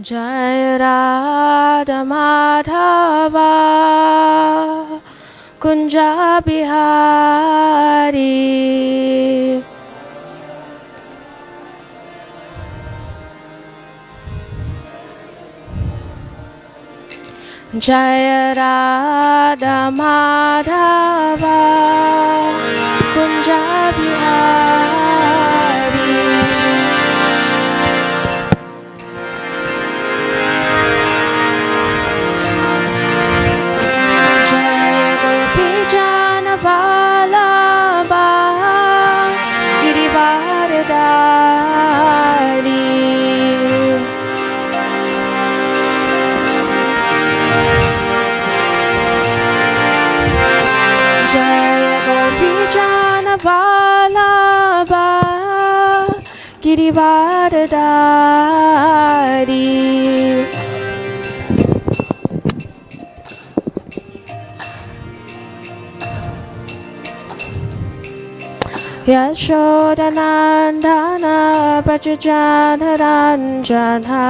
Jai Radha Madhava Kunja Bihari. Jai Radha Madhava Kunja Bihari. Jai Gopi Jana Vallabha Girivardhari. Vallabha Girivardhari. Yashodanandana Brajajana Ranjana.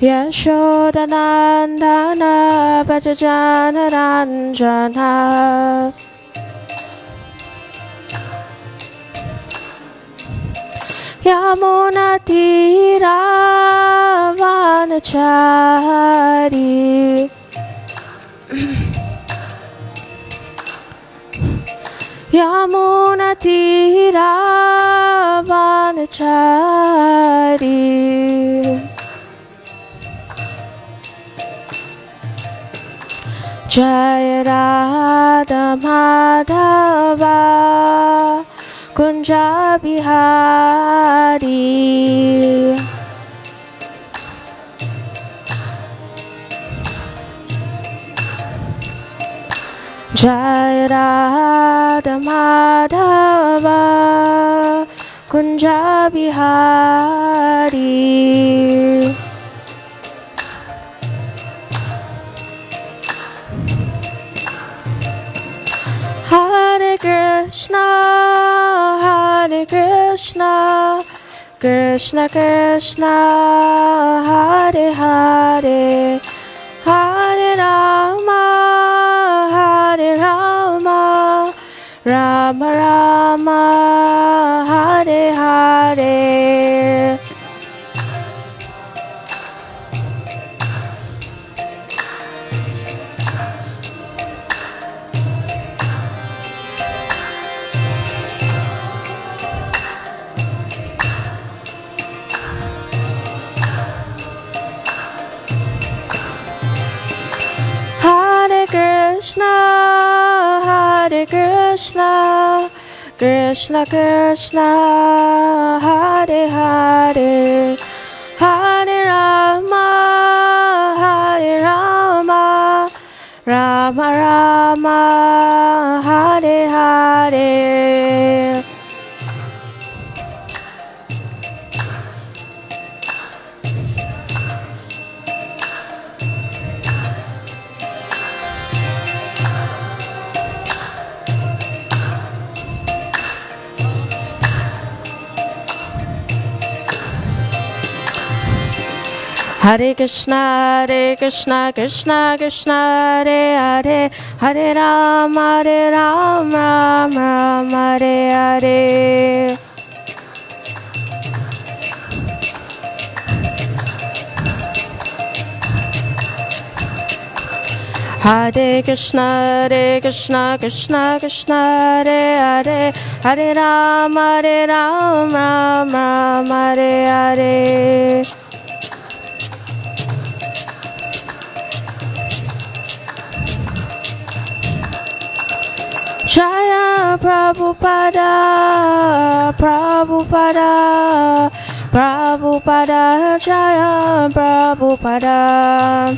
Yashodanandana Brajajana Ranjana. Yamuna Tira Vanachari. Yamuna Tira Vanachari. Jai Radha Madhava Kunja Bihari. Jai Radha Madhava Kunja Bihari. Hare Krishna, Hare Krishna, Krishna Krishna, Hare Hare, Hare Rama, Hare Rama, Rama Rama, Hare Hare. Krishna, Hare Krishna, Krishna Krishna, Hare Hare, Hare Rama, Hare Rama, Rama Rama, Hare Hare. Hare Krishna, Krishna Krishna, Hare Hare, Hare Ram, Ram Ram, Hare Hare. Hare Krishna, Krishna Krishna, Hare Hare, Hare Ram, Ram Ram, Hare Hare. Jaya Prabhupada, Prabhupada, Prabhupada, Jaya Prabhupada.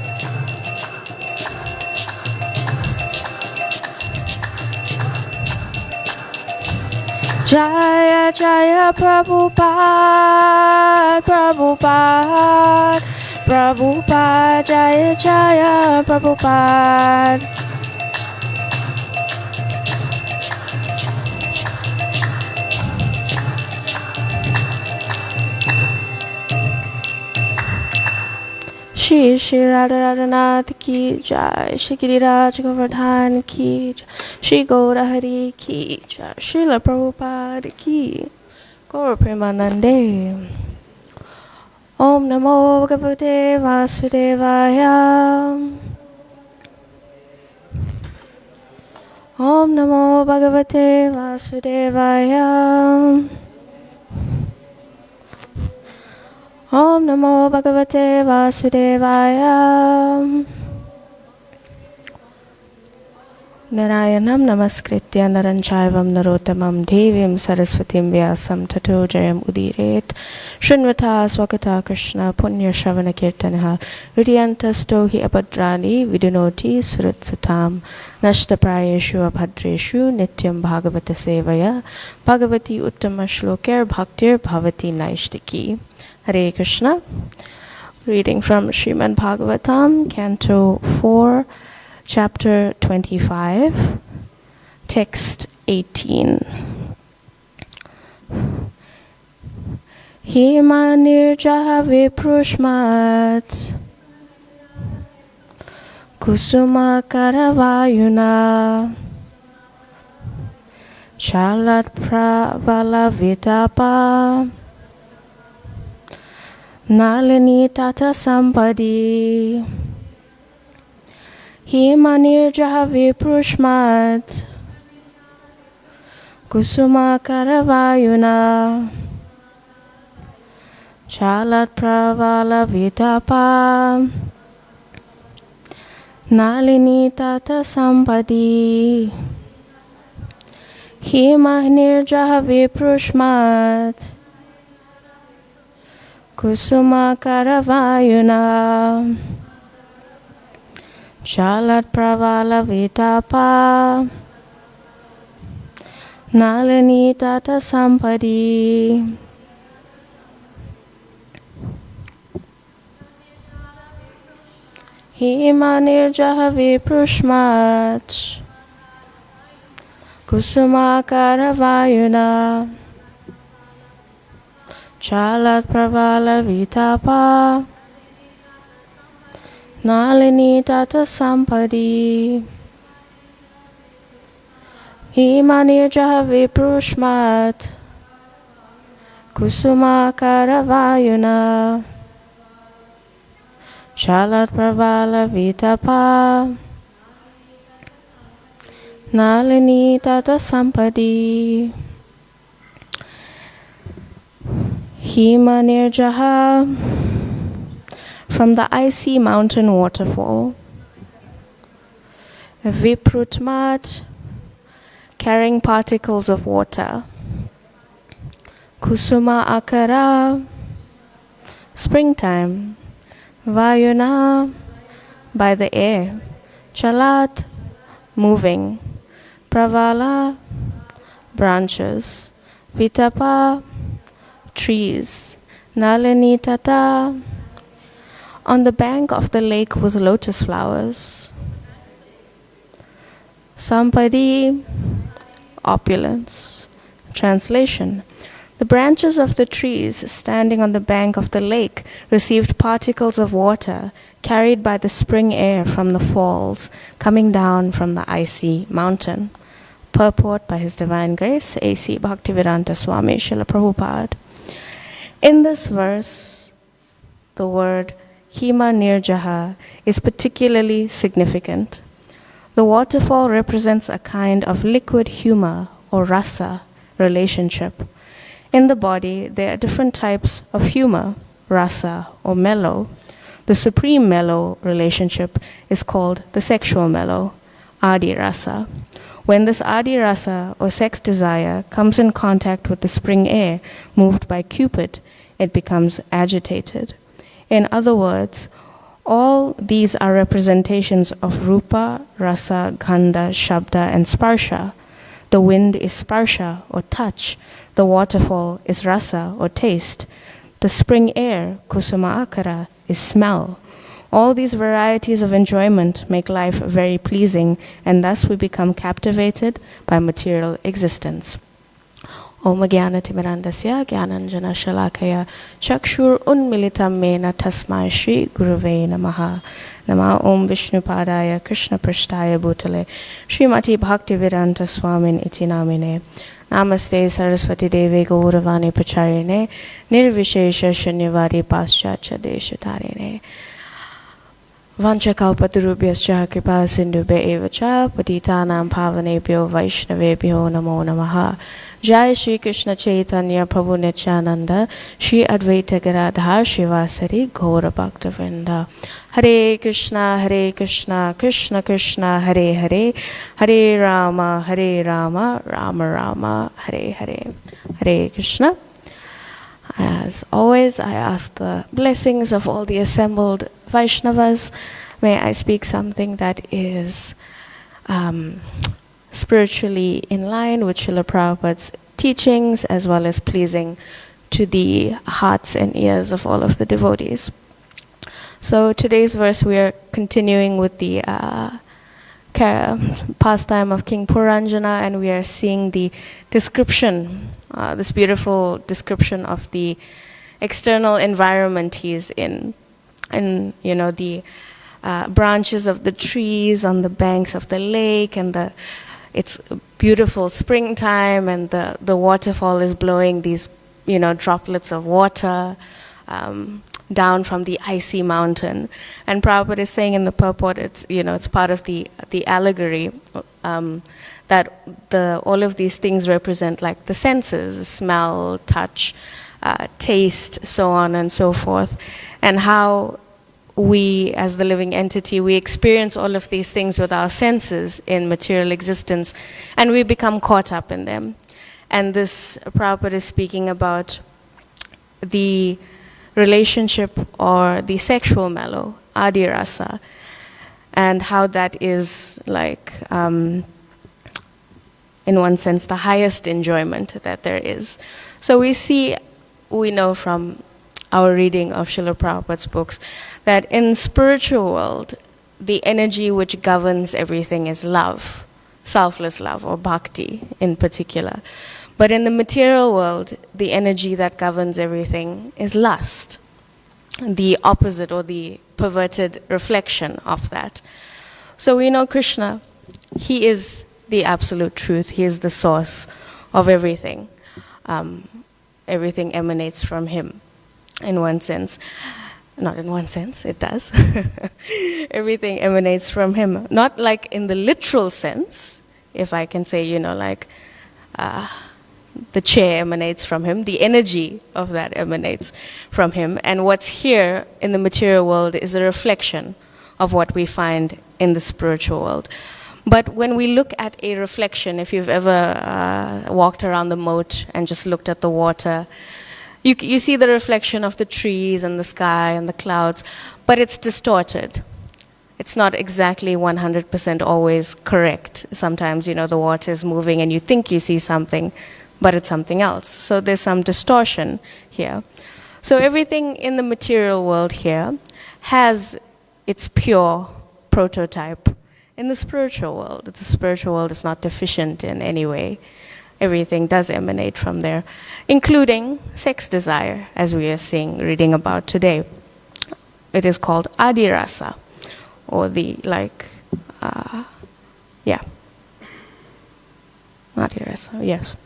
Jaya Jaya Prabhupada, Prabhupada, Prabhupada, Jaya Jaya Prabhupada. Shri Shri Radha Radhanath ki jai, Shri Giriraj Govardhan ki jai, Shri Gaura Hari ki jai, Srila Prabhupada ki, Gaura Premanande. Om Namo Bhagavate Vasudevaya. Om Namo Bhagavate Vasudevaya. Om Namo Bhagavate Vasudevaya. Narayanam Namaskritya Naranchaivam Narotamam Devim Saraswatim Vyasam Tato Jayam Udiret Shrinvata Swakata Krishna Punya Shravana Kirtanaha Ridyantas Tohi Apadrani Vidunoti Suratsatam Nashta Prayeshu Abhadreshu Nityam Bhagavata Sevaya Bhagavati Uttama Shlokar Bhaktir Bhavati Naishtiki. Hare Krishna. Reading from Srimad Bhagavatam, Canto 4, Chapter 25, Text 18. Hima nirjaha viprushmat kusuma karavayuna chalat pravala vitapa Nalini tata sampadi Himanirjaha viprushmat Kusuma karavayuna Chalat pravala vitapa Nalini tata sampadi Himanirjaha viprushmat Kusuma karavayuna Chalat pravala vitapa Nalini tata sampadi. Himanirjaha viprushmat Kusuma karavayuna Chalat pravala vitapa Nalini tata sampadi. Himanirjaha viprushmat Kusuma karavayuna Chalat pravala vitapa Nalini tata sampadi. Himanirjaha, from the icy mountain waterfall. Viprutmat, carrying particles of water. Kusuma akara, springtime. Vayuna, by the air. Chalat, moving. Pravala, branches. Vitapa, trees. Nalini tata, on the bank of the lake with lotus flowers. Sampadi, opulence. Translation: the branches of the trees standing on the bank of the lake received particles of water carried by the spring air from the falls coming down from the icy mountain. Purport by His Divine Grace, A.C. Bhaktivedanta Swami Srila Prabhupada. In this verse, the word Hima Nirjaha is particularly significant. The waterfall represents a kind of liquid humor or rasa relationship. In the body, there are different types of humor, rasa or mellow. The supreme mellow relationship is called the sexual mellow, adi rasa. When this adi rasa or sex desire comes in contact with the spring air moved by Cupid, it becomes agitated. In other words, all these are representations of rupa, rasa, gandha, shabda, and sparsha. The wind is sparsha or touch. The waterfall is rasa or taste. The spring air, kusuma akara, is smell. All these varieties of enjoyment make life very pleasing, and thus we become captivated by material existence. Om Jnanatimirandasya Jnananjana Shalakaya Chakshur Unmilitam Mena Tasmai Shri Guruve Namaha. Nama Om Vishnupadaya Krishna Prashtaya Bhutale Srimati Bhaktivedanta Swamin Iti Namine. Namaste Saraswati Devi Gauravani Pacharine Nirvishesha Shunyavari Paschatya Deshatarine. Vanchakalpatarubhyascha kripa sindhubhya eva cha patitanam pavanebhyo vaishnavebhyo namo namaha. Jai Shri Krishna Chaitanya Prabhu Nityananda Shri Advaita Gadadhar Shivasari Gaura Bhaktivinoda. Hare Krishna Krishna Krishna Hare Hare Hare Rama Rama Rama Hare Hare. Hare Krishna. As always, I ask the blessings of all the assembled Vaishnavas. May I speak something that is spiritually in line with Srila Prabhupada's teachings, as well as pleasing to the hearts and ears of all of the devotees. So today's verse, we are continuing with the pastime of King Puranjana, and we are seeing the description, this beautiful description of the external environment he's in, and the branches of the trees on the banks of the lake, and it's beautiful springtime, and the waterfall is blowing these droplets of water down from the icy mountain. And Prabhupada is saying in the purport, it's part of the allegory that all of these things represent like the senses: smell, touch, taste, so on and so forth, and how we, as the living entity, we experience all of these things with our senses in material existence, and we become caught up in them. And this Prabhupada is speaking about the relationship or the sexual mellow, adi rasa, and how that is like, in one sense, the highest enjoyment that there is. So we know from our reading of Srila Prabhupada's books that in spiritual world, the energy which governs everything is love, selfless love, or bhakti in particular. But in the material world, the energy that governs everything is lust, the opposite or the perverted reflection of that. So we know Krishna, he is the absolute truth. He is the source of everything. Everything emanates from him, in one sense. Not in one sense, it does. Everything emanates from him. Not like in the literal sense, if I can say, the chair emanates from him, the energy of that emanates from him, and what's here in the material world is a reflection of what we find in the spiritual world. But when we look at a reflection, if you've ever walked around the moat and just looked at the water, you see the reflection of the trees and the sky and the clouds, but it's distorted. It's not exactly 100% always correct. Sometimes, the water is moving and you think you see something, but it's something else. So there's some distortion here. So everything in the material world here has its pure prototype in the spiritual world. The spiritual world is not deficient in any way. Everything does emanate from there, including sex desire, as we are reading about today. It is called adi rasa, or adi rasa, yes.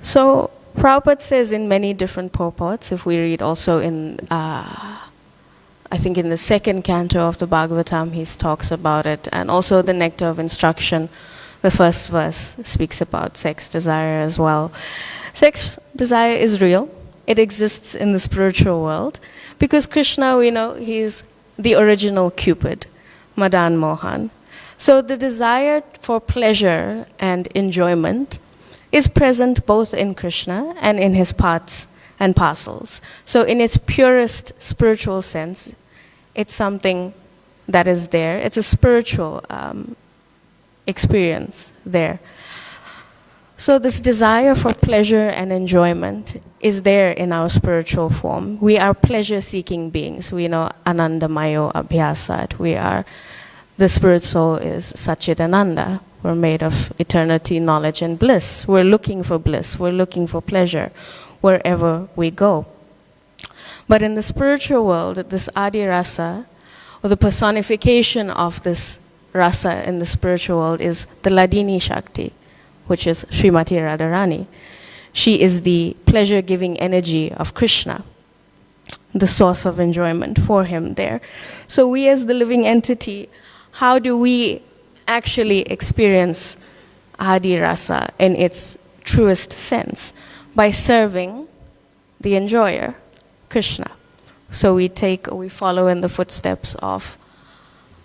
So Prabhupada says in many different purports, if we read also in, I think in the second canto of the Bhagavatam, he talks about it, and also the Nectar of Instruction, the first verse speaks about sex desire as well. Sex desire is real. It exists in the spiritual world because Krishna, we know, he's the original Cupid, Madan Mohan. So the desire for pleasure and enjoyment is present both in Krishna and in his parts and parcels. So in its purest spiritual sense, it's something that is there. It's a spiritual experience there. So this desire for pleasure and enjoyment is there in our spiritual form. We are pleasure-seeking beings. We know Anandamayo Abhyasat. The spirit soul is Satchidananda. We're made of eternity, knowledge, and bliss. We're looking for bliss. We're looking for pleasure wherever we go. But in the spiritual world, this Adi Rasa, or the personification of this rasa in the spiritual world, is the Ladini Shakti, which is Srimati Radharani. She is the pleasure-giving energy of Krishna, the source of enjoyment for him there. So we as the living entity, how do we actually experience Adi Rasa in its truest sense? By serving the enjoyer, Krishna. So we follow in the footsteps of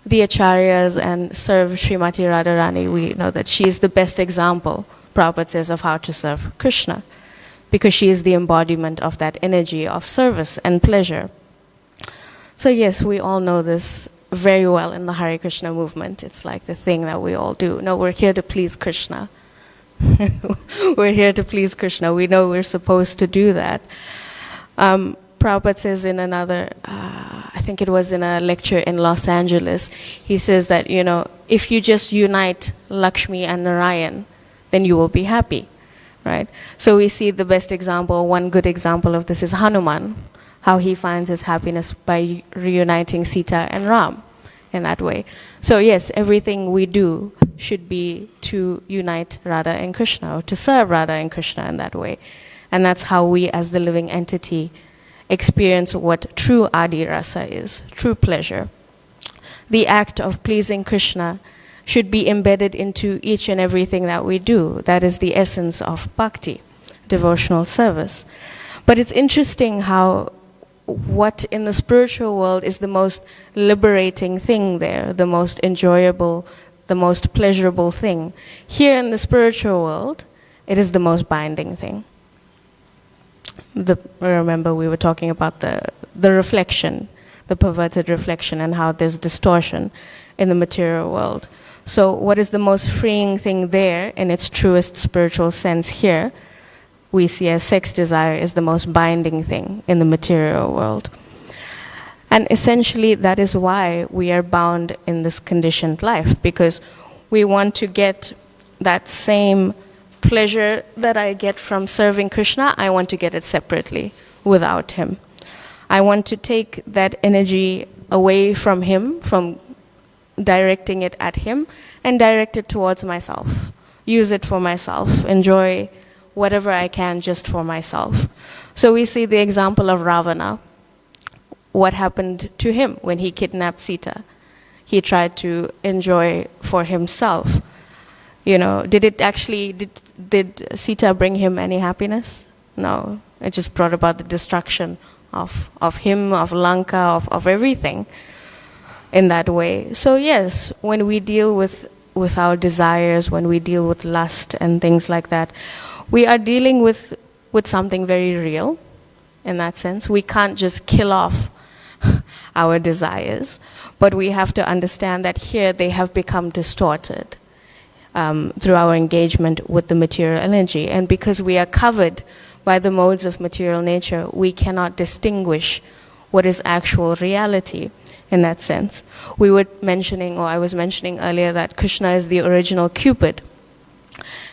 the Acharyas and serve Srimati Radharani. We know that she is the best example, Prabhupada says, of how to serve Krishna, because she is the embodiment of that energy of service and pleasure. So yes, we all know this very well in the Hare Krishna movement. It's like the thing that we all do. No, we're here to please Krishna. We're here to please Krishna. We know we're supposed to do that. Prabhupada says in another, I think it was in a lecture in Los Angeles, he says that, if you just unite Lakshmi and Narayan, then you will be happy, right? So we see the best example, one good example of this is Hanuman, how he finds his happiness by reuniting Sita and Ram in that way. So yes, everything we do should be to unite Radha and Krishna, or to serve Radha and Krishna in that way. And that's how we as the living entity experience what true Adi Rasa is, true pleasure. The act of pleasing Krishna should be embedded into each and everything that we do. That is the essence of bhakti, devotional service. But it's interesting how what in the spiritual world is the most liberating thing there, the most enjoyable, the most pleasurable thing. Here in the spiritual world, it is the most binding thing. Remember we were talking about the reflection, the perverted reflection, and how there's distortion in the material world. So what is the most freeing thing there in its truest spiritual sense here? We see as sex desire is the most binding thing in the material world. And essentially that is why we are bound in this conditioned life, because we want to get that same pleasure that I get from serving Krishna, I want to get it separately, without him. I want to take that energy away from him, from directing it at him, and direct it towards myself. Use it for myself. Enjoy whatever I can just for myself. So we see the example of Ravana. What happened to him when he kidnapped Sita? He tried to enjoy for himself. Did Sita bring him any happiness? No. It just brought about the destruction of him, of Lanka, of everything in that way. So yes, when we deal with our desires, when we deal with lust and things like that, we are dealing with something very real in that sense. We can't just kill off our desires, but we have to understand that here they have become distorted through our engagement with the material energy. And because we are covered by the modes of material nature, we cannot distinguish what is actual reality in that sense. I was mentioning earlier that Krishna is the original Cupid.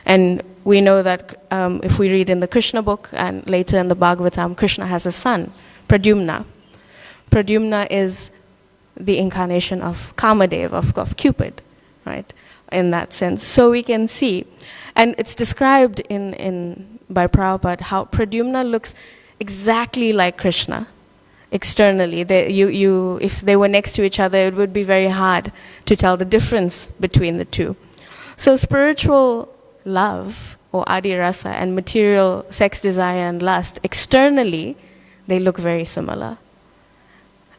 And we know that if we read in the Krishna book and later in the Bhagavatam, Krishna has a son, Pradyumna. Pradyumna is the incarnation of Kamadev, of Cupid, right? In that sense. So we can see, and it's described by Prabhupada how Pradyumna looks exactly like Krishna externally. If they were next to each other, it would be very hard to tell the difference between the two. So spiritual love, or Adi Rasa, and material sex desire and lust, externally, they look very similar.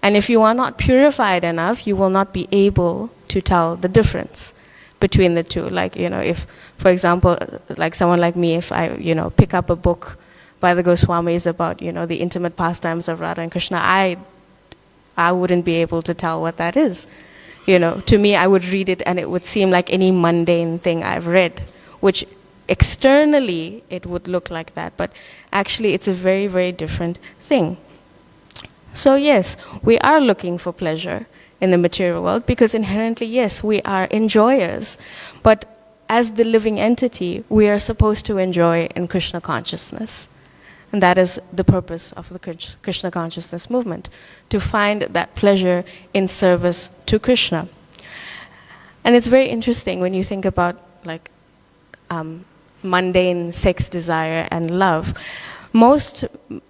And if you are not purified enough, you will not be able to tell the difference between the two. Like, if, for example, like someone like me, if I, pick up a book by the Goswamis about, the intimate pastimes of Radha and Krishna, I wouldn't be able to tell what that is. To me, I would read it and it would seem like any mundane thing I've read, which externally it would look like that, but actually it's a very, very different thing. So yes, we are looking for pleasure in the material world because inherently, yes, we are enjoyers. But as the living entity, we are supposed to enjoy in Krishna consciousness. And that is the purpose of the Krishna consciousness movement, to find that pleasure in service to Krishna. And it's very interesting when you think about like mundane sex desire and love. Most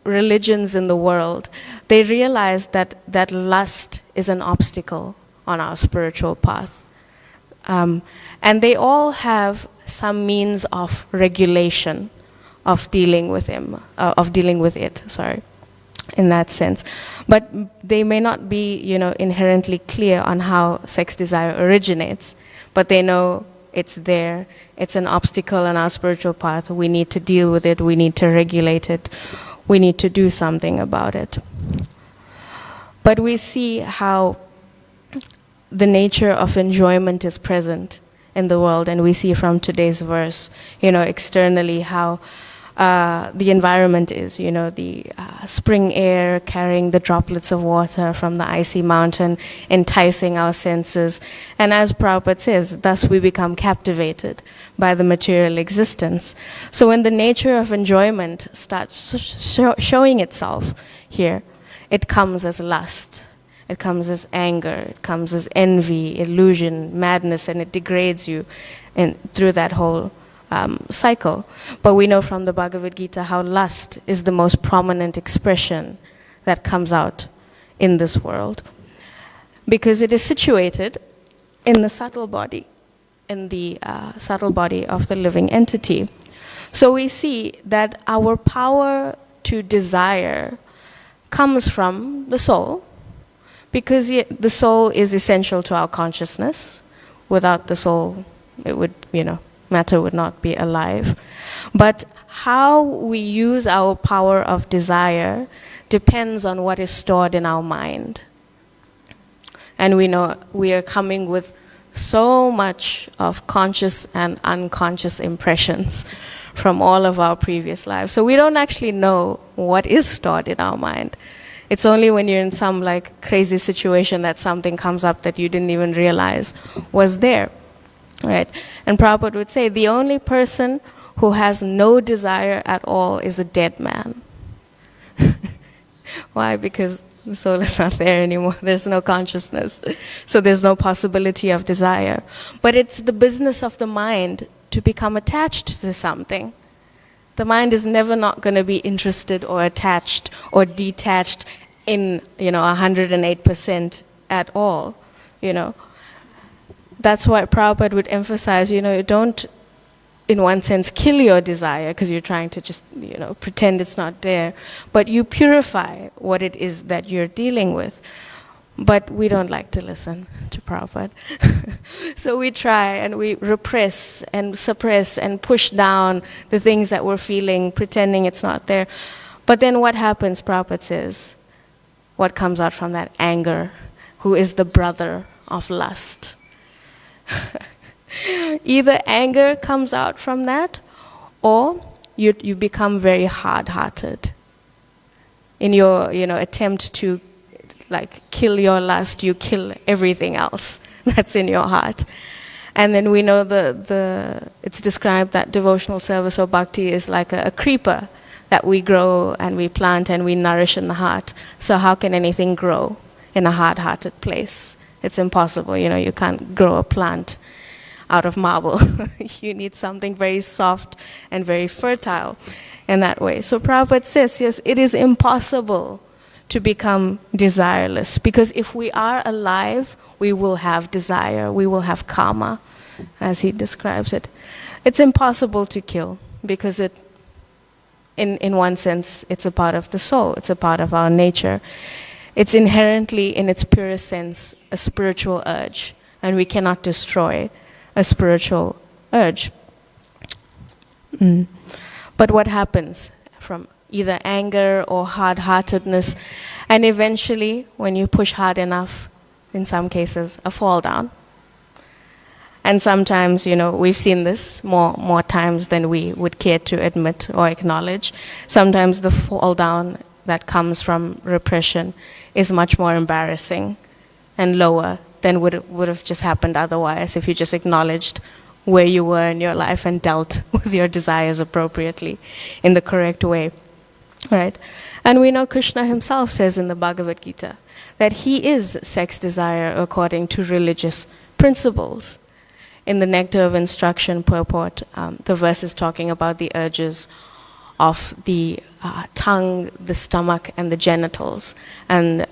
religions in the world, they realize that lust is an obstacle on our spiritual path. And they all have some means of regulation of dealing with it, in that sense. But they may not be, inherently clear on how sex desire originates, but they know it's there. It's an obstacle on our spiritual path. We need to deal with it. We need to regulate it. We need to do something about it. But we see how the nature of enjoyment is present in the world, and we see from today's verse, externally how the environment is, the spring air carrying the droplets of water from the icy mountain, enticing our senses. And as Prabhupada says, thus we become captivated by the material existence. So when the nature of enjoyment starts showing itself here, it comes as lust. It comes as anger, it comes as envy, illusion, madness, and it degrades you through that whole cycle. But we know from the Bhagavad Gita how lust is the most prominent expression that comes out in this world, because it is situated in the subtle body, in the subtle body of the living entity. So we see that our power to desire comes from the soul, because the soul is essential to our consciousness. Without the soul, it would, matter would not be alive. But how we use our power of desire depends on what is stored in our mind. And we know we are coming with so much of conscious and unconscious impressions from all of our previous lives. So we don't actually know what is stored in our mind. It's only when you're in some crazy situation that something comes up that you didn't even realize was there. Right? And Prabhupada would say the only person who has no desire at all is a dead man. Why? Because the soul is not there anymore. There's no consciousness. So there's no possibility of desire. But it's the business of the mind to become attached to something. The mind is never not going to be interested or attached or detached in 108% at all. That's why Prabhupada would emphasize, don't, in one sense, kill your desire because you're trying to just, pretend it's not there. But you purify what it is that you're dealing with. But we don't like to listen to Prabhupada. So we try and we repress and suppress and push down the things that we're feeling, pretending it's not there. But then what happens, Prabhupada says? What comes out from that? Anger, who is the brother of lust. Either anger comes out from that, or you become very hard-hearted. In your attempt to kill your lust, you kill everything else that's in your heart. And then we know it's described that devotional service or bhakti is like a creeper that we grow and we plant and we nourish in the heart. So how can anything grow in a hard-hearted place? It's impossible, you can't grow a plant out of marble. You need something very soft and very fertile in that way. So Prabhupada says, yes, it is impossible to become desireless, because if we are alive, we will have desire, we will have karma, as he describes it. It's impossible to kill, because in one sense, it's a part of the soul, it's a part of our nature. It's inherently, in its purest sense, a spiritual urge, and we cannot destroy a spiritual urge. But what happens from either anger or hard-heartedness, and eventually, when you push hard enough, in some cases, a fall down. And sometimes, we've seen this more times than we would care to admit or acknowledge. Sometimes the fall down that comes from repression is much more embarrassing and lower than would have just happened otherwise if you just acknowledged where you were in your life and dealt with your desires appropriately in the correct way. Right? And we know Krishna himself says in the Bhagavad Gita that he is sex desire according to religious principles. In the Nectar of Instruction purport, the verse is talking about the urges of the tongue, the stomach, and the genitals. And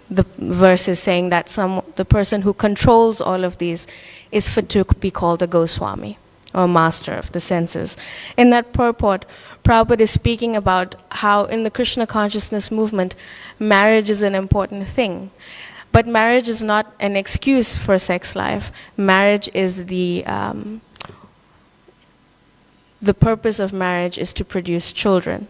the verse is saying that the person who controls all of these is fit to be called a Goswami, or master of the senses. In that purport, Prabhupada is speaking about how in the Krishna consciousness movement, marriage is an important thing. But marriage is not an excuse for sex life. Marriage is the purpose of marriage is to produce children.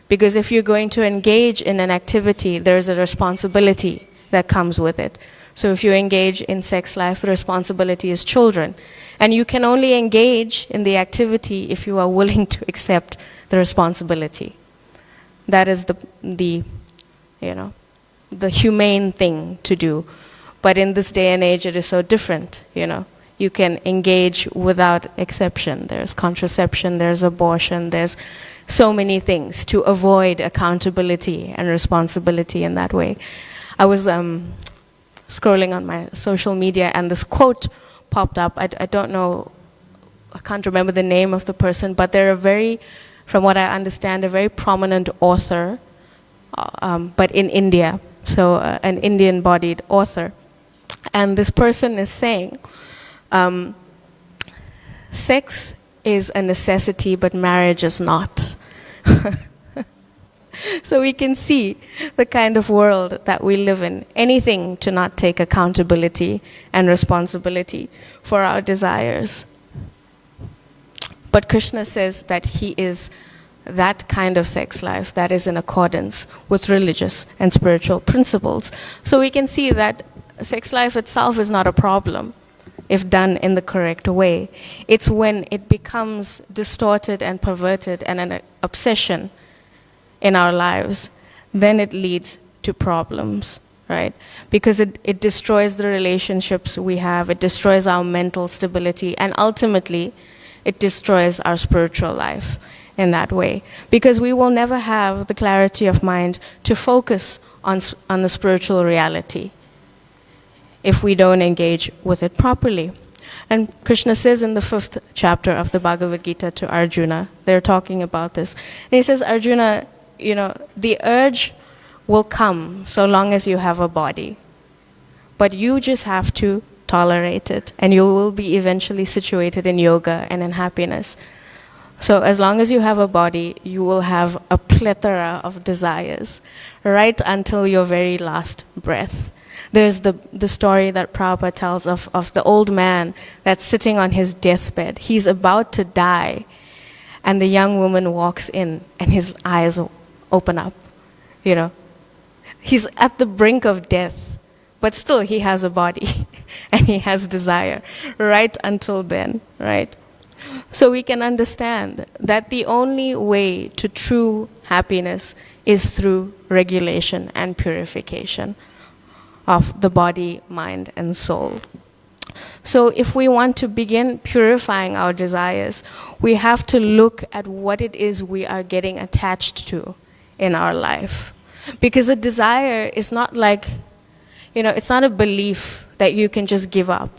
Because if you're going to engage in an activity, there's a responsibility that comes with it. So if you engage in sex life, the responsibility is children. And you can only engage in the activity if you are willing to accept the responsibility. That is the humane thing to do. But in this day and age, it is so different, You can engage without exception. There's contraception, there's abortion, there's so many things to avoid accountability and responsibility in that way. I was scrolling on my social media and this quote popped up. I don't know, I can't remember the name of the person, but they're from what I understand, a very prominent author, but in India. So an Indian-bodied author. And this person is saying, sex is a necessity, but marriage is not. So we can see the kind of world that we live in. Anything to not take accountability and responsibility for our desires. But Krishna says that he is that kind of sex life that is in accordance with religious and spiritual principles. So we can see that sex life itself is not a problem if done in the correct way. It's when it becomes distorted and perverted and an obsession in our lives, then it leads to problems, right? Because it destroys the relationships we have, it destroys our mental stability, and ultimately it destroys our spiritual life in that way. Because we will never have the clarity of mind to focus on the spiritual reality if we don't engage with it properly. And Krishna says in the 5th chapter of the Bhagavad Gita to Arjuna, they're talking about this. And he says, Arjuna, the urge will come so long as you have a body. But you just have to tolerate it, and you will be eventually situated in yoga and in happiness. So as long as you have a body, you will have a plethora of desires, right until your very last breath. There's the story that Prabhupada tells of the old man that's sitting on his deathbed. He's about to die, and the young woman walks in, and his eyes open up, He's at the brink of death, but still he has a body, and he has desire, right until then, right? So we can understand that the only way to true happiness is through regulation and purification of the body, mind, and soul. So if we want to begin purifying our desires, we have to look at what it is we are getting attached to in our life. Because a desire is not like, it's not a belief that you can just give up,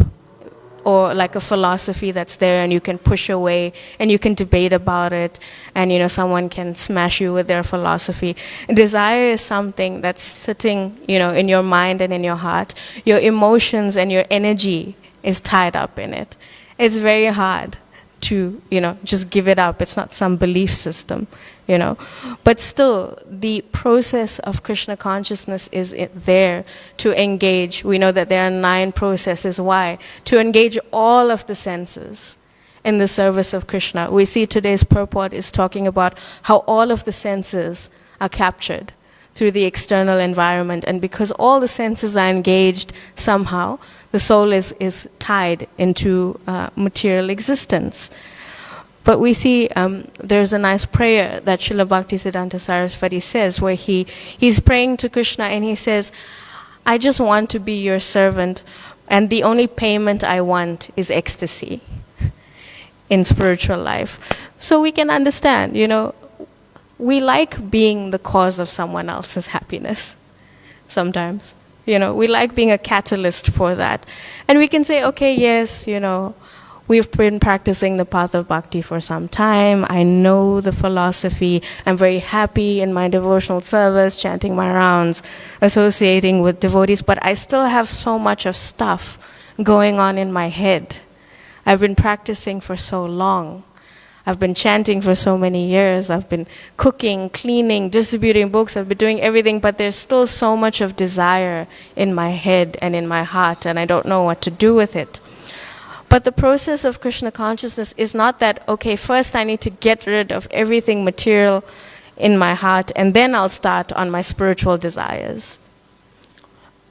or like a philosophy that's there and you can push away and you can debate about it, and someone can smash you with their philosophy. Desire is something that's sitting in your mind and in your heart. Your emotions and your energy is tied up in it. It's very hard to just give it up. It's not some belief system, but still the process of Krishna consciousness is there to engage. We know that there are 9 processes. Why? To engage all of the senses in the service of Krishna. We see today's purport is talking about how all of the senses are captured through the external environment, and because all the senses are engaged somehow, the soul is tied into material existence. But we see there's a nice prayer that Srila Bhaktisiddhanta Saraswati says, where he's praying to Krishna and he says, I just want to be your servant, and the only payment I want is ecstasy. in spiritual life. So we can understand, we like being the cause of someone else's happiness sometimes. We like being a catalyst for that. And we can say, okay, yes, we've been practicing the path of bhakti for some time. I know the philosophy. I'm very happy in my devotional service, chanting my rounds, associating with devotees, but I still have so much of stuff going on in my head. I've been practicing for so long. I've been chanting for so many years. I've been cooking, cleaning, distributing books. I've been doing everything, but there's still so much of desire in my head and in my heart, and I don't know what to do with it. But the process of Krishna consciousness is not that, okay, first I need to get rid of everything material in my heart, and then I'll start on my spiritual desires.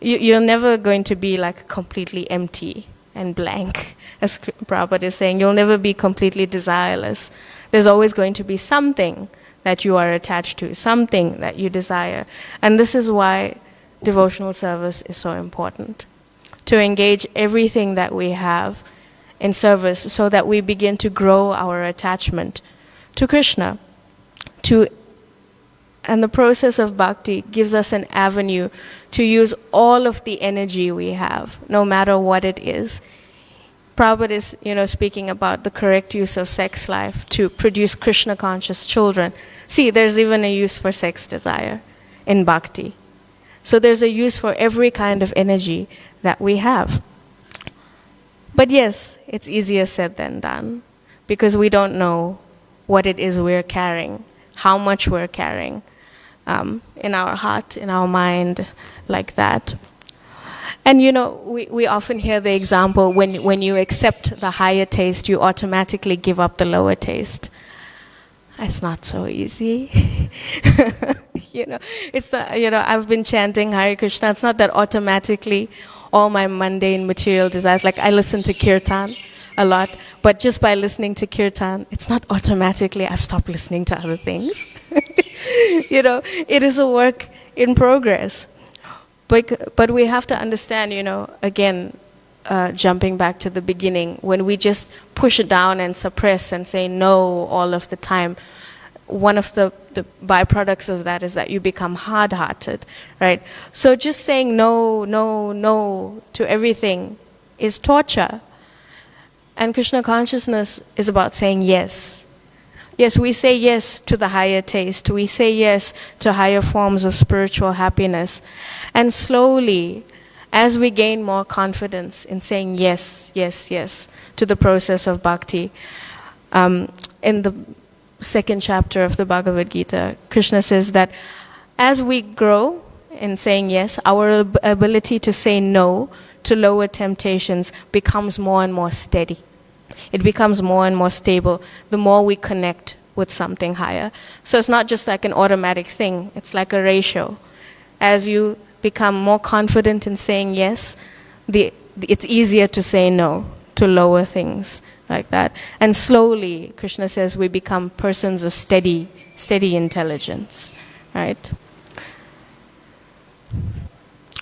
You're never going to be like completely empty and blank. As Prabhupada is saying, you'll never be completely desireless. There's always going to be something that you are attached to, something that you desire. And this is why devotional service is so important. To engage everything that we have in service so that we begin to grow our attachment to Krishna. And the process of bhakti gives us an avenue to use all of the energy we have, no matter what it is. Prabhupada is, speaking about the correct use of sex life to produce Krishna-conscious children. See, there's even a use for sex desire in bhakti. So there's a use for every kind of energy that we have. But yes, it's easier said than done, because we don't know what it is we're carrying, how much we're carrying in our heart, in our mind, like that. And we often hear the example, when you accept the higher taste, you automatically give up the lower taste. It's not so easy. It's not, I've been chanting Hare Krishna. It's not that automatically all my mundane material desires, like I listen to kirtan a lot, but just by listening to kirtan, it's not automatically I've stopped listening to other things. It is a work in progress. But we have to understand, again, jumping back to the beginning, when we just push it down and suppress and say no all of the time, one of the byproducts of that is that you become hard-hearted, right? So just saying no, no, no to everything is torture. And Krishna consciousness is about saying yes. Yes, we say yes to the higher taste. We say yes to higher forms of spiritual happiness. And slowly, as we gain more confidence in saying yes, yes, yes to the process of bhakti, in the second chapter of the Bhagavad Gita, Krishna says that as we grow in saying yes, our ability to say no to lower temptations becomes more and more steady. It becomes more and more stable the more we connect with something higher. So it's not just like an automatic thing, it's like a ratio. As you become more confident in saying yes, it's easier to say no to lower things like that. And slowly, Krishna says, we become persons of steady intelligence, right?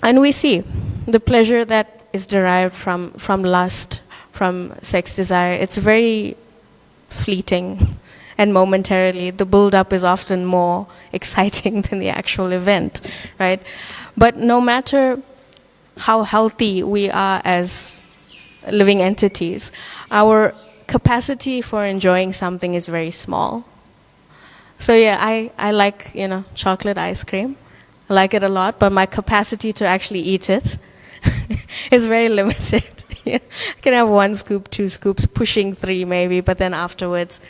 And we see the pleasure that is derived from lust, from sex desire. It's very fleeting and momentarily. The build-up is often more exciting than the actual event, right? But no matter how healthy we are as living entities, our capacity for enjoying something is very small. So yeah, I like, chocolate ice cream. I like it a lot, but my capacity to actually eat it is very limited. I can have 1 scoop, 2 scoops, pushing 3 maybe, but then afterwards,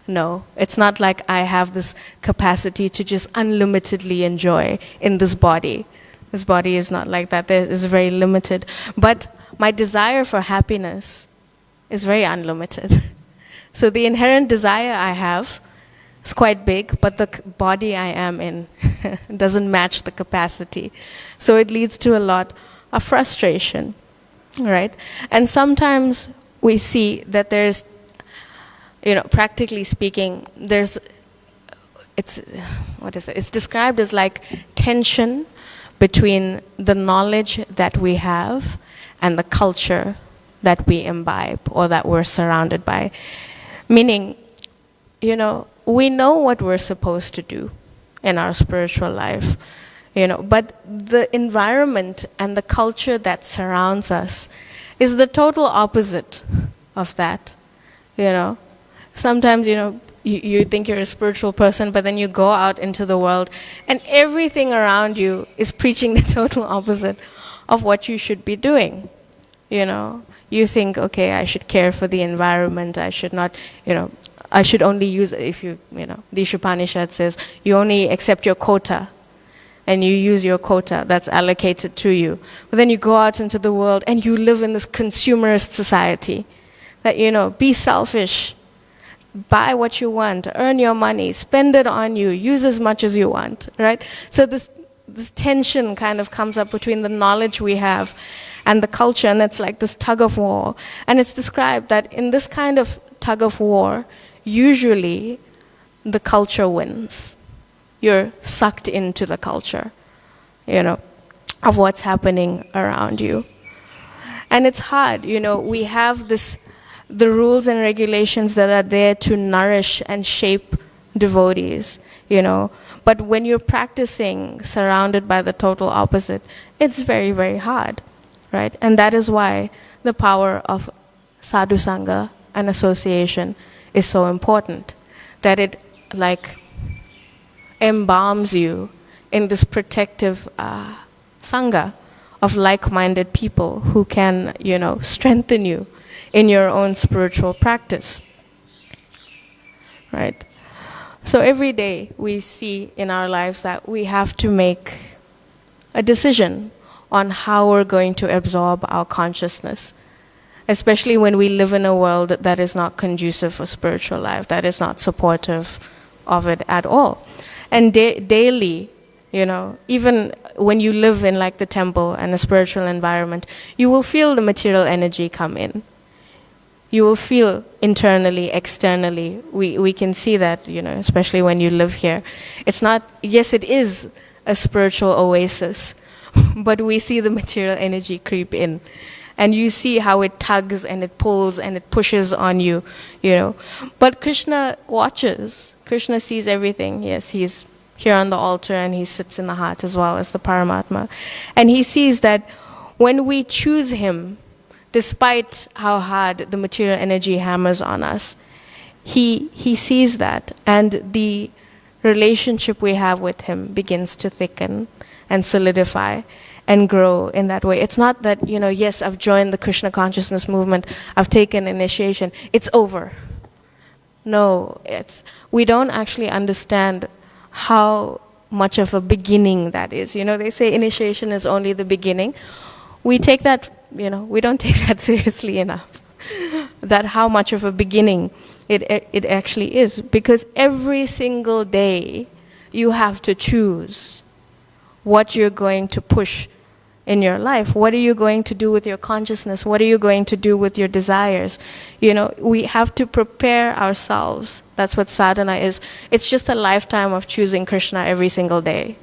no. It's not like I have this capacity to just unlimitedly enjoy in this body. This body is not like that. It's very limited. But my desire for happiness is very unlimited. So the inherent desire I have is quite big, but the body I am in doesn't match the capacity. So it leads to a lot of frustration, right? And sometimes we see that there's, practically speaking, it's described as like tension between the knowledge that we have and the culture that we imbibe or that we're surrounded by. Meaning, we know what we're supposed to do in our spiritual life, but the environment and the culture that surrounds us is the total opposite of that, Sometimes, you think you're a spiritual person, but then you go out into the world and everything around you is preaching the total opposite of what you should be doing, You think, okay, I should care for the environment, I should not, I should only use, the Upanishad says, you only accept your quota, and you use your quota that's allocated to you. But then you go out into the world and you live in this consumerist society that, be selfish, buy what you want, earn your money, spend it on you, use as much as you want, right? So this tension kind of comes up between the knowledge we have and the culture, and it's like this tug of war. And it's described that in this kind of tug of war, usually the culture wins. You're sucked into the culture, of what's happening around you. And it's hard, we have the rules and regulations that are there to nourish and shape devotees, But when you're practicing surrounded by the total opposite, it's very, very hard, right? And that is why the power of sadhu sangha and association is so important, that it embalms you in this protective sangha of like-minded people who can, strengthen you in your own spiritual practice, right? So every day we see in our lives that we have to make a decision on how we're going to absorb our consciousness, especially when we live in a world that is not conducive for spiritual life, that is not supportive of it at all. And daily, even when you live in the temple and a spiritual environment, you will feel the material energy come in. You will feel internally, externally. We can see that, especially when you live here. It's not, yes, it is a spiritual oasis, but we see the material energy creep in. And you see how it tugs and it pulls and it pushes on you, But Krishna watches. Krishna sees everything. Yes, he's here on the altar and he sits in the heart as well as the Paramatma. And he sees that when we choose him, despite how hard the material energy hammers on us, he sees that, and the relationship we have with him begins to thicken and solidify and grow in that way. It's not that, yes, I've joined the Krishna consciousness movement, I've taken initiation, it's over. No, we don't actually understand how much of a beginning that is. They say initiation is only the beginning. We take that, we don't take that seriously enough. That how much of a beginning it actually is. Because every single day you have to choose what you're going to push in your life. What are you going to do with your consciousness? What are you going to do with your desires? We have to prepare ourselves. That's what sadhana is. It's just a lifetime of choosing Krishna every single day.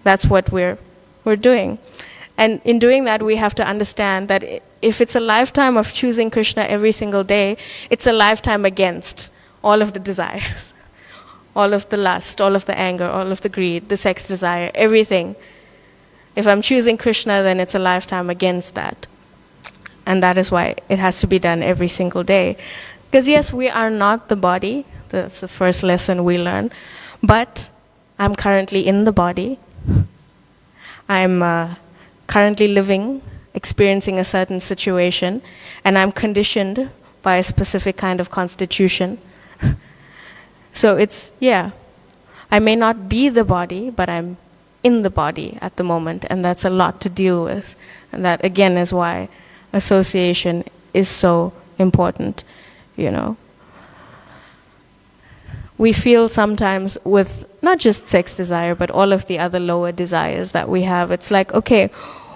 That's what we're doing. And in doing that, we have to understand that if it's a lifetime of choosing Krishna every single day, it's a lifetime against all of the desires, all of the lust, all of the anger, all of the greed, the sex desire, everything. If I'm choosing Krishna, then it's a lifetime against that. And that is why it has to be done every single day. Because yes, we are not the body. That's the first lesson we learn. But I'm currently in the body. I'm currently living, experiencing a certain situation, and I'm conditioned by a specific kind of constitution. So I may not be the body, but I'm in the body at the moment, and that's a lot to deal with. And that, again, is why association is so important, We feel sometimes with not just sex desire, but all of the other lower desires that we have. It's like, okay,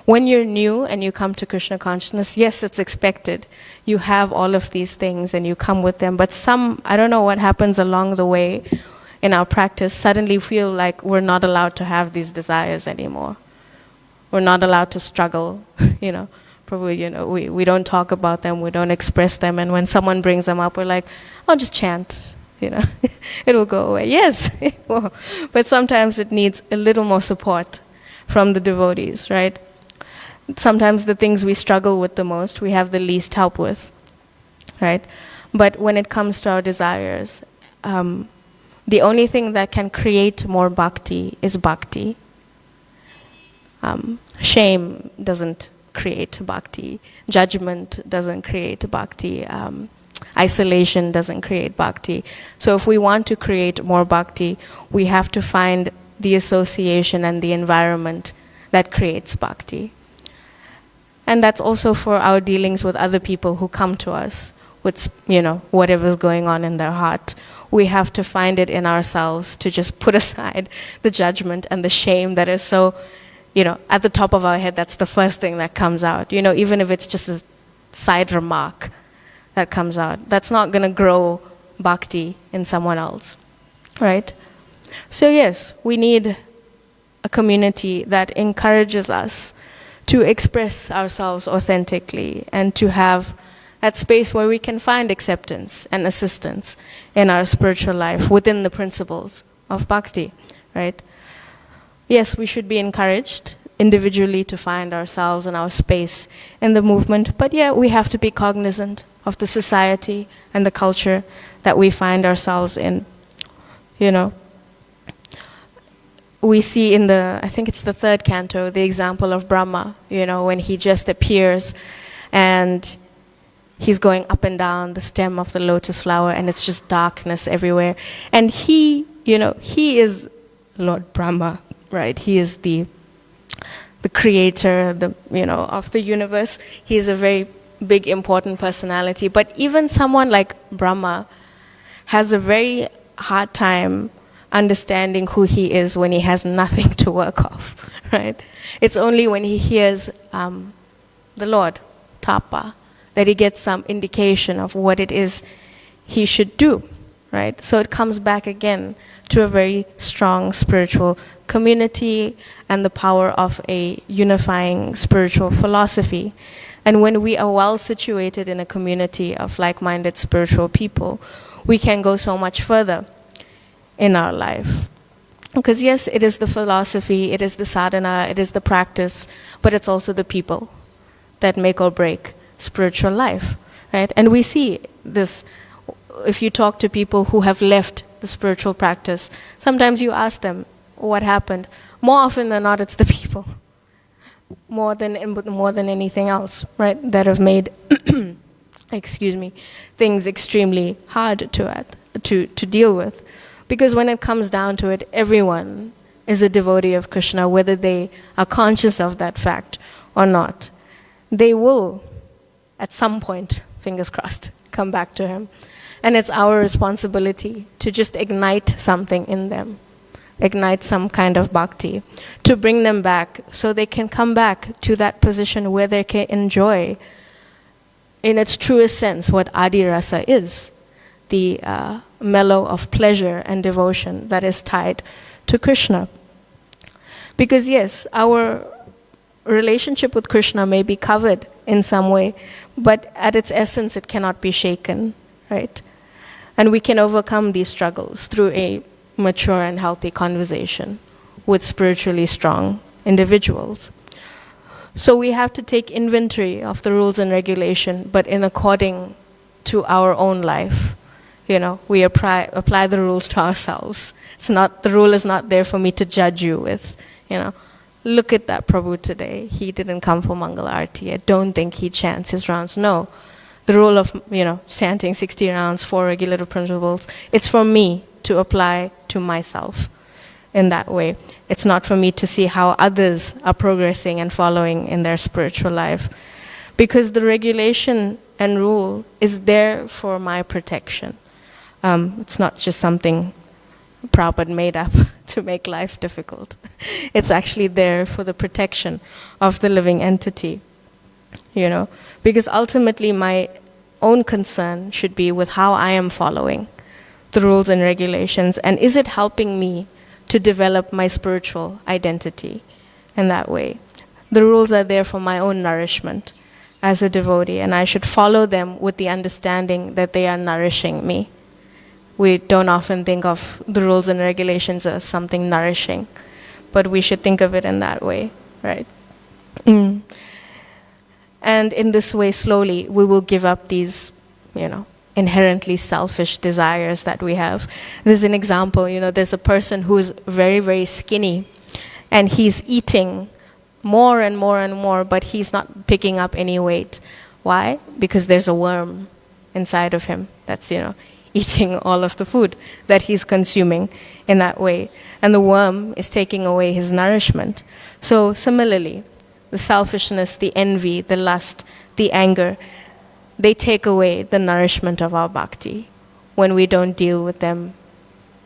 when you're new and you come to Krishna consciousness, yes, it's expected. You have all of these things and you come with them. But I don't know what happens along the way in our practice, suddenly feel like we're not allowed to have these desires anymore. We're not allowed to struggle, Probably, we don't talk about them, we don't express them, and when someone brings them up, we're like, oh, just chant, it'll go away. Yes, it will. But sometimes it needs a little more support from the devotees, right? Sometimes the things we struggle with the most, we have the least help with, right? But when it comes to our desires, the only thing that can create more bhakti is bhakti. Shame doesn't create bhakti. Judgment doesn't create bhakti. Isolation doesn't create bhakti. So if we want to create more bhakti, we have to find the association and the environment that creates bhakti. And that's also for our dealings with other people who come to us with, whatever's going on in their heart. We have to find it in ourselves to just put aside the judgment and the shame that is so, at the top of our head. That's the first thing that comes out. Even if it's just a side remark that comes out, that's not going to grow bhakti in someone else, right? So yes, we need a community that encourages us to express ourselves authentically and to have that space where we can find acceptance and assistance in our spiritual life within the principles of bhakti, right? Yes, we should be encouraged individually to find ourselves and our space in the movement, but yeah, we have to be cognizant of the society and the culture that we find ourselves in. We see in I think it's the third canto, the example of Brahma, when he just appears and he's going up and down the stem of the lotus flower and it's just darkness everywhere. And he is Lord Brahma, right? He is the creator, of the universe. He is a very big, important personality. But even someone like Brahma has a very hard time understanding who he is when he has nothing to work off, right? It's only when he hears the Lord, Tapa, that he gets some indication of what it is he should do, right? So it comes back again to a very strong spiritual community and the power of a unifying spiritual philosophy. And when we are well situated in a community of like-minded spiritual people, we can go so much further in our life. Because yes, it is the philosophy, it is the sadhana, it is the practice, but it's also the people that make or break spiritual life, right? And we see this, if you talk to people who have left the spiritual practice, sometimes you ask them what happened. More often than not, it's the people, more than anything else, right? That have made, things extremely hard to deal with. Because when it comes down to it, everyone is a devotee of Krishna, whether they are conscious of that fact or not. They will, at some point, fingers crossed, come back to him. And it's our responsibility to just ignite something in them, ignite some kind of bhakti, to bring them back so they can come back to that position where they can enjoy, in its truest sense, what Adi Rasa is, the mellow of pleasure and devotion that is tied to Krishna. Because yes, our relationship with Krishna may be covered in some way, but at its essence it cannot be shaken, right? And we can overcome these struggles through a mature and healthy conversation with spiritually strong individuals. So we have to take inventory of the rules and regulation, but in according to our own life. We apply the rules to ourselves. The rule is not there for me to judge you with, Look at that Prabhu today. He didn't come for Mangal Arati. I don't think he chants his rounds. No. The rule of, chanting 60 rounds, 4 regulative principles, it's for me to apply to myself in that way. It's not for me to see how others are progressing and following in their spiritual life. Because the regulation and rule is there for my protection. It's not just something Prabhupada made up to make life difficult. It's actually there for the protection of the living entity, because ultimately my own concern should be with how I am following the rules and regulations, and is it helping me to develop my spiritual identity in that way. The rules are there for my own nourishment, as a devotee, and I should follow them with the understanding that they are nourishing me. We don't often think of the rules and regulations as something nourishing, but we should think of it in that way, right? And in this way, slowly, we will give up these, inherently selfish desires that we have. There's an example, there's a person who's very, very skinny, and he's eating more and more and more, but he's not picking up any weight. Why? Because there's a worm inside of him that's, eating all of the food that he's consuming in that way. And the worm is taking away his nourishment. So similarly, the selfishness, the envy, the lust, the anger, they take away the nourishment of our bhakti when we don't deal with them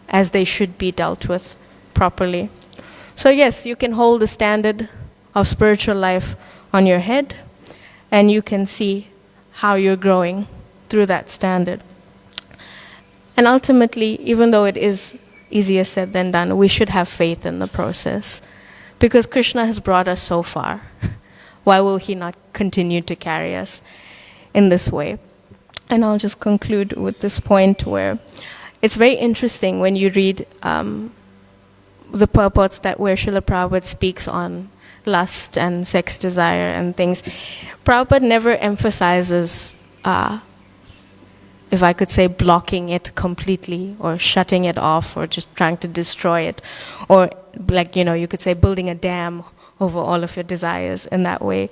as they should be dealt with properly. So yes, you can hold the standard of spiritual life on your head, and you can see how you're growing through that standard. And ultimately, even though it is easier said than done, we should have faith in the process, because Krishna has brought us so far. Why will he not continue to carry us in this way? And I'll just conclude with this point where it's very interesting when you read the purports that where Srila Prabhupada speaks on lust and sex desire and things. Prabhupada never emphasizes, if I could say, blocking it completely or shutting it off or just trying to destroy it, or you could say building a dam over all of your desires in that way.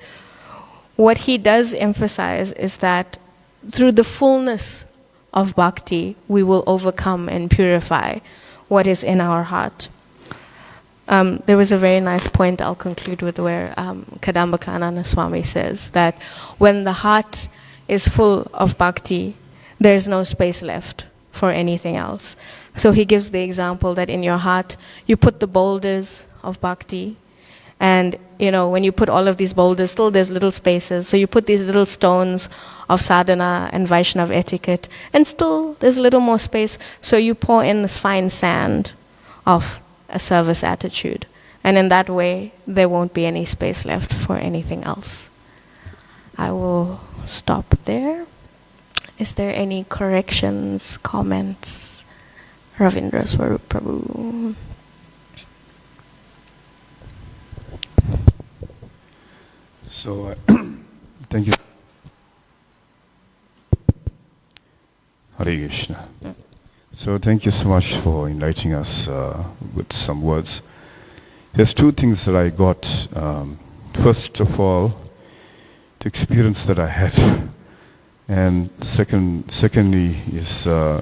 What he does emphasize is that through the fullness of bhakti, we will overcome and purify what is in our heart. There was a very nice point I'll conclude with where Kadambakanana Swami says that when the heart is full of bhakti, there's no space left for anything else. So he gives the example that in your heart, you put the boulders of bhakti, and when you put all of these boulders, still there's little spaces. So you put these little stones of sadhana and Vaishnava etiquette, and still there's a little more space. So you pour in this fine sand of a service attitude. And in that way, there won't be any space left for anything else. I will stop there. Is there any corrections, comments? Ravindra Swarup Prabhu. So, thank you. Hare Krishna. So, thank you so much for enlightening us with some words. There's two things that I got. First of all, the experience that I had. And secondly is a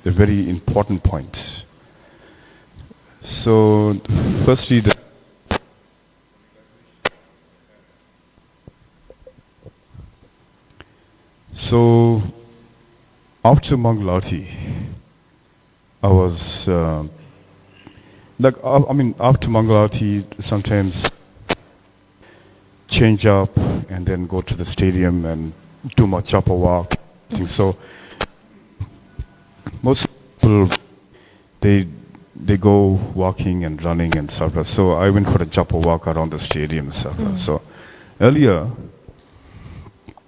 very important point. So, firstly, so after Mangalarti, I was after Mangalarti, sometimes change up and then go to the stadium and do my japa walk. So most people they go walking and running and stuff. So I went for a japa walk around the stadium and stuff. So earlier,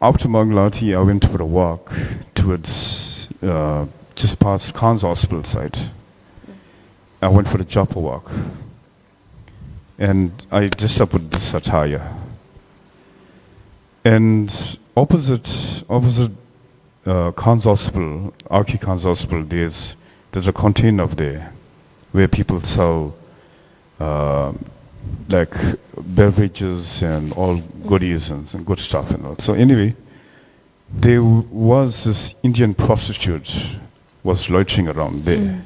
after Mangalarti, I went for a walk towards just past Khan's hospital site. I went for a japa walk, and I dressed up with this attire. And opposite Khan's hospital, Arki Khan's hospital, there's a container up there where people sell like beverages and all goodies and good stuff and all. So anyway, there was this Indian prostitute was loitering around there.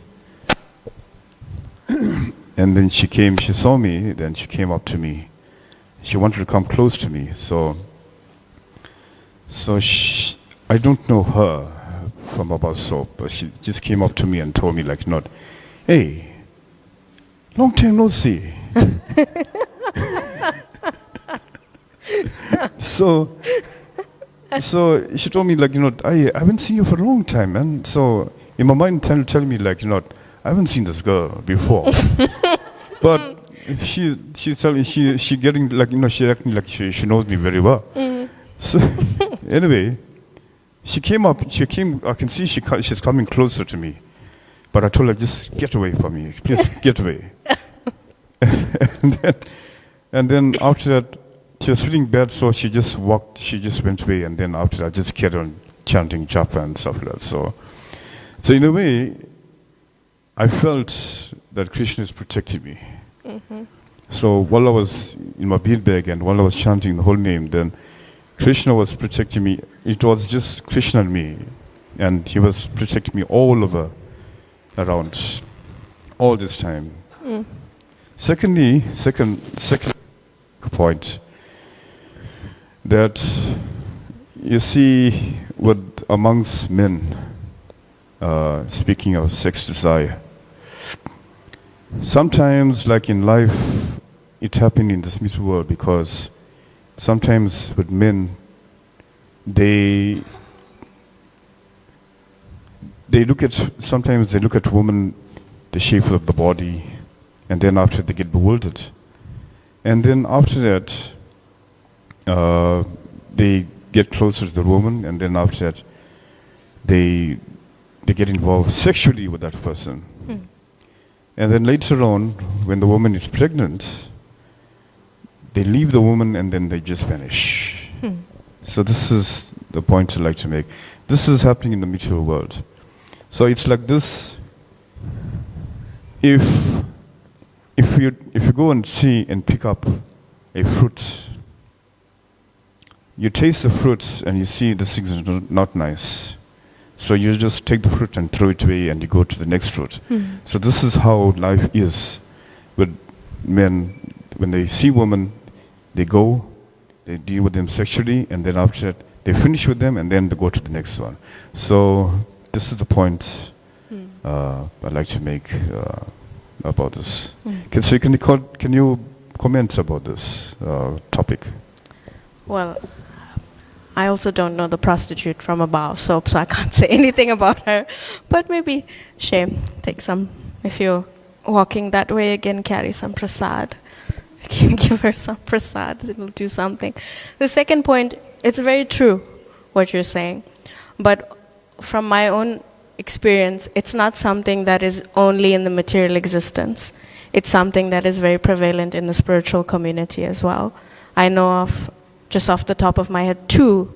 And then she saw me, then she came up to me. She wanted to come close to me. So I don't know her from above soap, but she just came up to me and told me hey, long time no see. So she told me I haven't seen you for a long time, man. So in my mind tell me I haven't seen this girl before. But she's telling she getting she acting like she knows me very well. So anyway, she came up. I can see she's coming closer to me, but I told her, just get away from me, please get away. and then after that, she was feeling bad, so she just went away, and then after that, I just carried on chanting japa and stuff like that. So in a way, I felt that Krishna is protecting me. Mm-hmm. So while I was in my bead bag and while I was chanting the whole name, then Krishna was protecting me. It was just Krishna and me, and he was protecting me all over, around, all this time. Mm. Secondly, second point, that you see, amongst men, speaking of sex desire, sometimes, like in life, it happened in this material world, because sometimes with men, they look at women, the shape of the body, and then after they get bewildered, and then after that, they get closer to the woman, and then after that, they get involved sexually with that person. Mm. And then later on, when the woman is pregnant, they leave the woman and then they just vanish. Hmm. So this is the point I'd like to make. This is happening in the material world. So it's like this. If you go and see and pick up a fruit, you taste the fruit and you see this is not nice. So you just take the fruit and throw it away and you go to the next fruit. Hmm. So this is how life is with men. When they see women, they go, they deal with them sexually, and then after that, they finish with them, and then they go to the next one. So this is the point I'd like to make about this. Can you comment about this topic? Well, I also don't know the prostitute from a bar of soap, so I can't say anything about her. But maybe, Shay, take some, if you're walking that way again, carry some prasad. You can give her some prasad, it'll do something. The second point, it's very true what you're saying, but from my own experience, it's not something that is only in the material existence. It's something that is very prevalent in the spiritual community as well. I know of, just off the top of my head, 2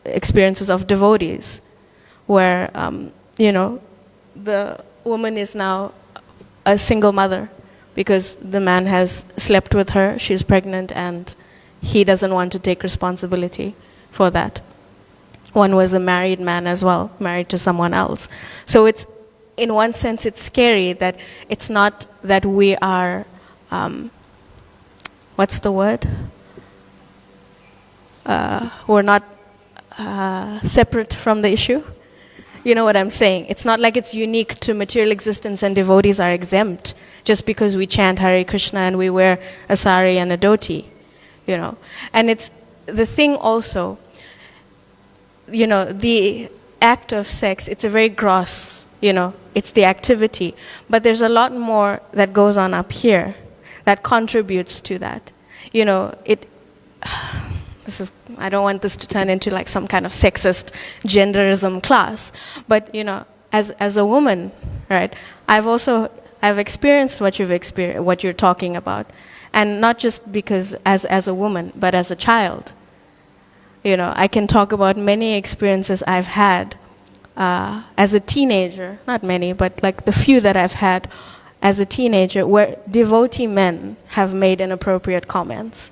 experiences of devotees where, the woman is now a single mother, because the man has slept with her, she's pregnant, and he doesn't want to take responsibility for that. One was a married man as well, married to someone else. So it's, in one sense, it's scary that it's not that we are, what's the word? We're not separate from the issue. You know what I'm saying? It's not like it's unique to material existence and devotees are exempt just because we chant Hare Krishna and we wear a sari and a dhoti, And it's the thing also, the act of sex, it's a very gross, it's the activity. But there's a lot more that goes on up here that contributes to that. I don't want this to turn into like some kind of sexist genderism class, but as a woman, right? I've experienced what you're talking about, and not just because as a woman, but as a child. I can talk about many experiences I've had as a teenager, not many, but like the few that I've had as a teenager, where devotee men have made inappropriate comments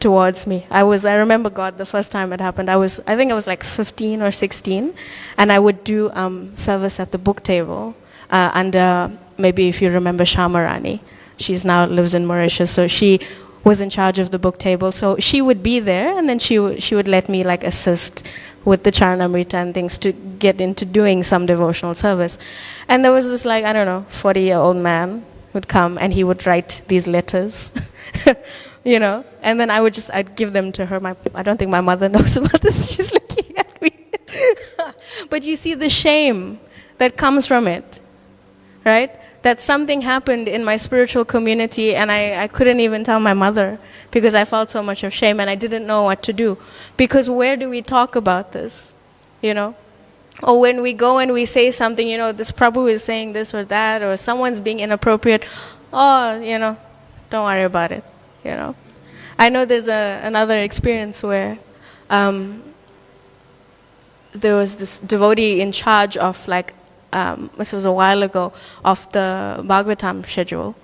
towards me. I remember, God, the first time it happened, I think I was like 15 or 16, and I would do service at the book table under, maybe if you remember Shamarani, she's now lives in Mauritius, so she was in charge of the book table, so she would be there, and then she would let me like assist with the Charanamrita and things to get into doing some devotional service. And there was this 40-year-old man would come, and he would write these letters and then I'd give them to her. I don't think my mother knows about this. She's looking at me. But you see the shame that comes from it, right? that something happened in my spiritual community and I couldn't even tell my mother because I felt so much of shame and I didn't know what to do. Because where do we talk about this, you know? Or when we go and we say something, you know, this Prabhu is saying this or that, or someone's being inappropriate, oh, you know, don't worry about it, you know. I know there's another experience where there was this devotee in charge of like, this was a while ago, of the Bhagavatam schedule,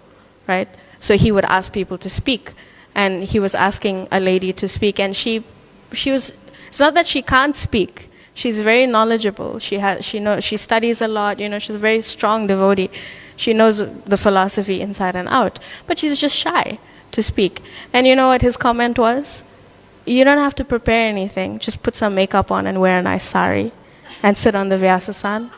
right? So he would ask people to speak, and he was asking a lady to speak, and she was, it's not that she can't speak, she's very knowledgeable, she studies a lot, you know, she's a very strong devotee, she knows the philosophy inside and out, but she's just shy to speak. And you know what his comment was? You don't have to prepare anything, just put some makeup on and wear a nice sari and sit on the Vyasasan.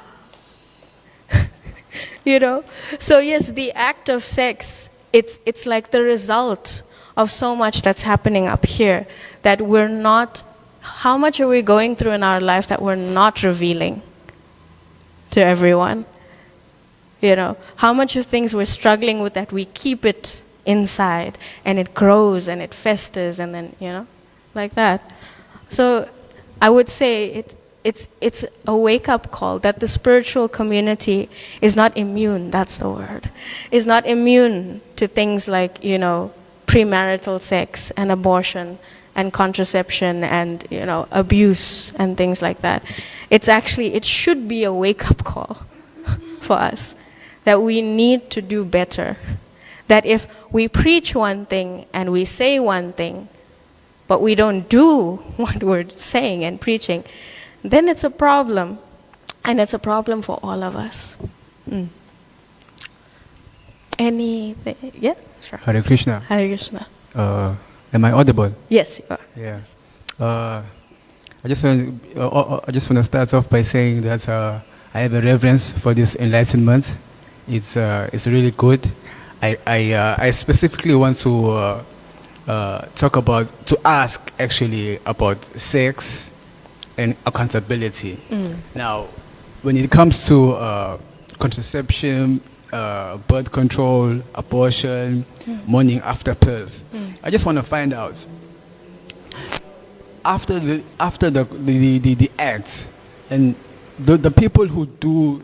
You know? So yes, the act of sex, it's like the result of so much that's happening up here that we're not, how much are we going through in our life that we're not revealing to everyone? You know, how much of things we're struggling with that we keep it inside and it grows and it festers and then, you know, like that. So I would say it's a wake-up call that the spiritual community is not immune, that's the word, is not immune to things like, you know, premarital sex and abortion and contraception and, you know, abuse and things like that. It's actually, it should be a wake-up call for us that we need to do better. That if we preach one thing and we say one thing, but we don't do what we're saying and preaching, then it's a problem. And it's a problem for all of us. Anything? Yeah, sure. Hare Krishna. Hare Krishna. Am I audible? Yes, you are. Yes. I just want to start off by saying that I have a reverence for this enlightenment. It's really good. I specifically want to ask actually about sex and accountability. Now, when it comes to contraception, birth control, abortion, morning after pills, I just want to find out, after the act, and the people who do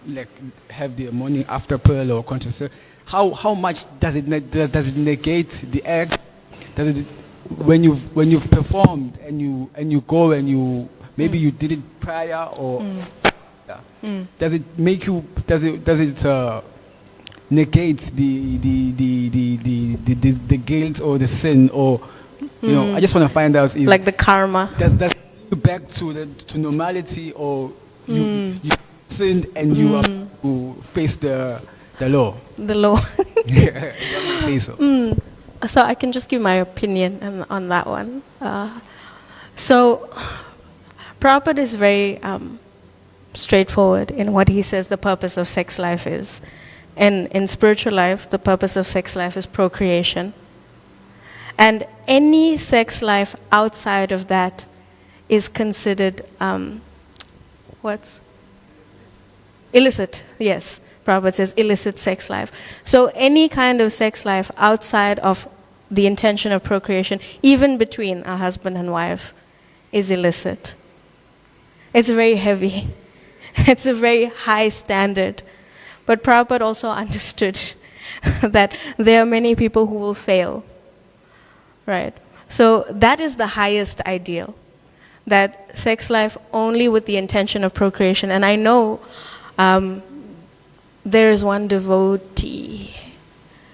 like have the morning after pill or contraception, how much does it negate the act? Does it, when you've performed and you go and you maybe you did it prior or does it make you, does it negate the guilt or the sin, or you know, I just want to find out, is like the karma, does you back to normality, or you sinned and you have to face the law? the law. Yeah, say so. So I can just give my opinion on that one. So Prabhupada is very straightforward in what he says the purpose of sex life is. And in spiritual life, the purpose of sex life is procreation. And any sex life outside of that is considered, illicit, yes. Prabhupada says illicit sex life. So any kind of sex life outside of the intention of procreation, even between a husband and wife, is illicit. It's very heavy. It's a very high standard. But Prabhupada also understood that there are many people who will fail. Right? So that is the highest ideal. That sex life only with the intention of procreation. And I know there is one devotee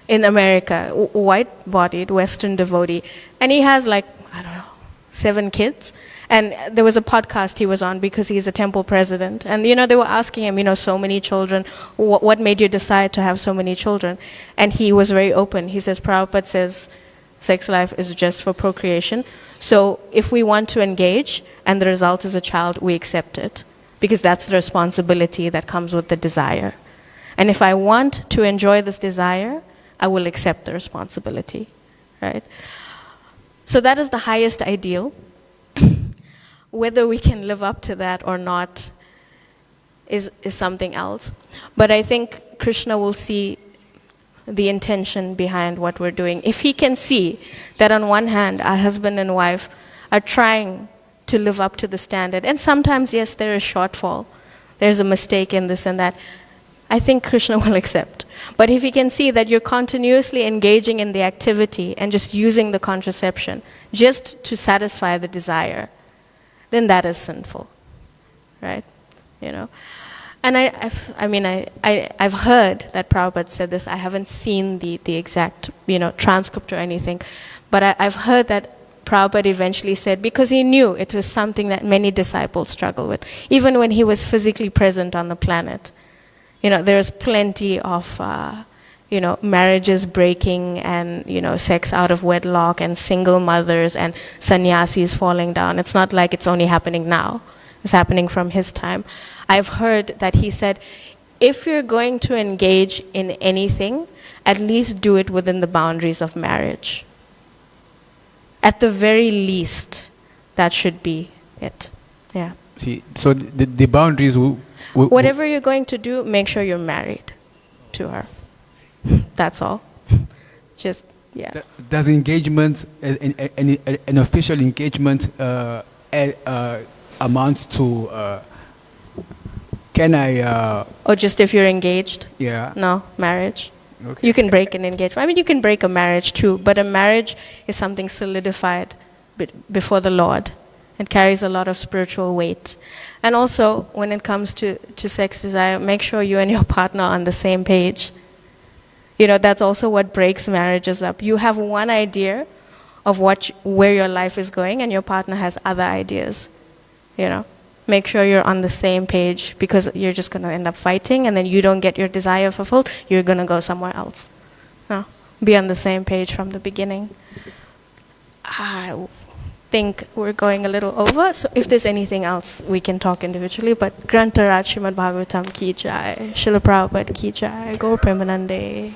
in America, white-bodied, Western devotee, and he has like, I don't know, 7 kids. And there was a podcast he was on because he's a temple president. And, you know, they were asking him, you know, so many children, what made you decide to have so many children? And he was very open. He says, Prabhupada says, sex life is just for procreation. So if we want to engage and the result is a child, we accept it. Because that's the responsibility that comes with the desire. And if I want to enjoy this desire, I will accept the responsibility, right? So that is the highest ideal. Whether we can live up to that or not is something else. But I think Krishna will see the intention behind what we're doing. If he can see that on one hand, our husband and wife are trying to live up to the standard, and sometimes, yes, there is shortfall, there's a mistake in this and that, I think Krishna will accept. But if he can see that you're continuously engaging in the activity and just using the contraception just to satisfy the desire, then that is sinful, right? You know. And I've heard that Prabhupada said this. I haven't seen the exact, transcript or anything, but I've heard that Prabhupada eventually said, because he knew it was something that many disciples struggle with, even when he was physically present on the planet. There's plenty of, marriages breaking and, sex out of wedlock and single mothers and sannyasis falling down. It's not like it's only happening now. It's happening from his time. I've heard that he said, if you're going to engage in anything, at least do it within the boundaries of marriage. At the very least, that should be it. Yeah. See, so the boundaries whatever you're going to do, make sure you're married to her. That's all. Just, yeah. Does engagement, an official engagement, amount to, can I... or just if you're engaged? Yeah. No, marriage. Okay. You can break an engagement. You can break a marriage too, but a marriage is something solidified before the Lord. It carries a lot of spiritual weight. And also, when it comes to sex desire, make sure you and your partner are on the same page. That's also what breaks marriages up. You have one idea of where your life is going, and your partner has other ideas. Make sure you're on the same page, because you're just going to end up fighting, and then you don't get your desire fulfilled, you're going to go somewhere else. No, be on the same page from the beginning. I think we're going a little over, so if there's anything else, we can talk individually, but Grantaraj Srimad Bhagavatam ki jai, Srila Prabhupada ki jai, Gaura Premanande.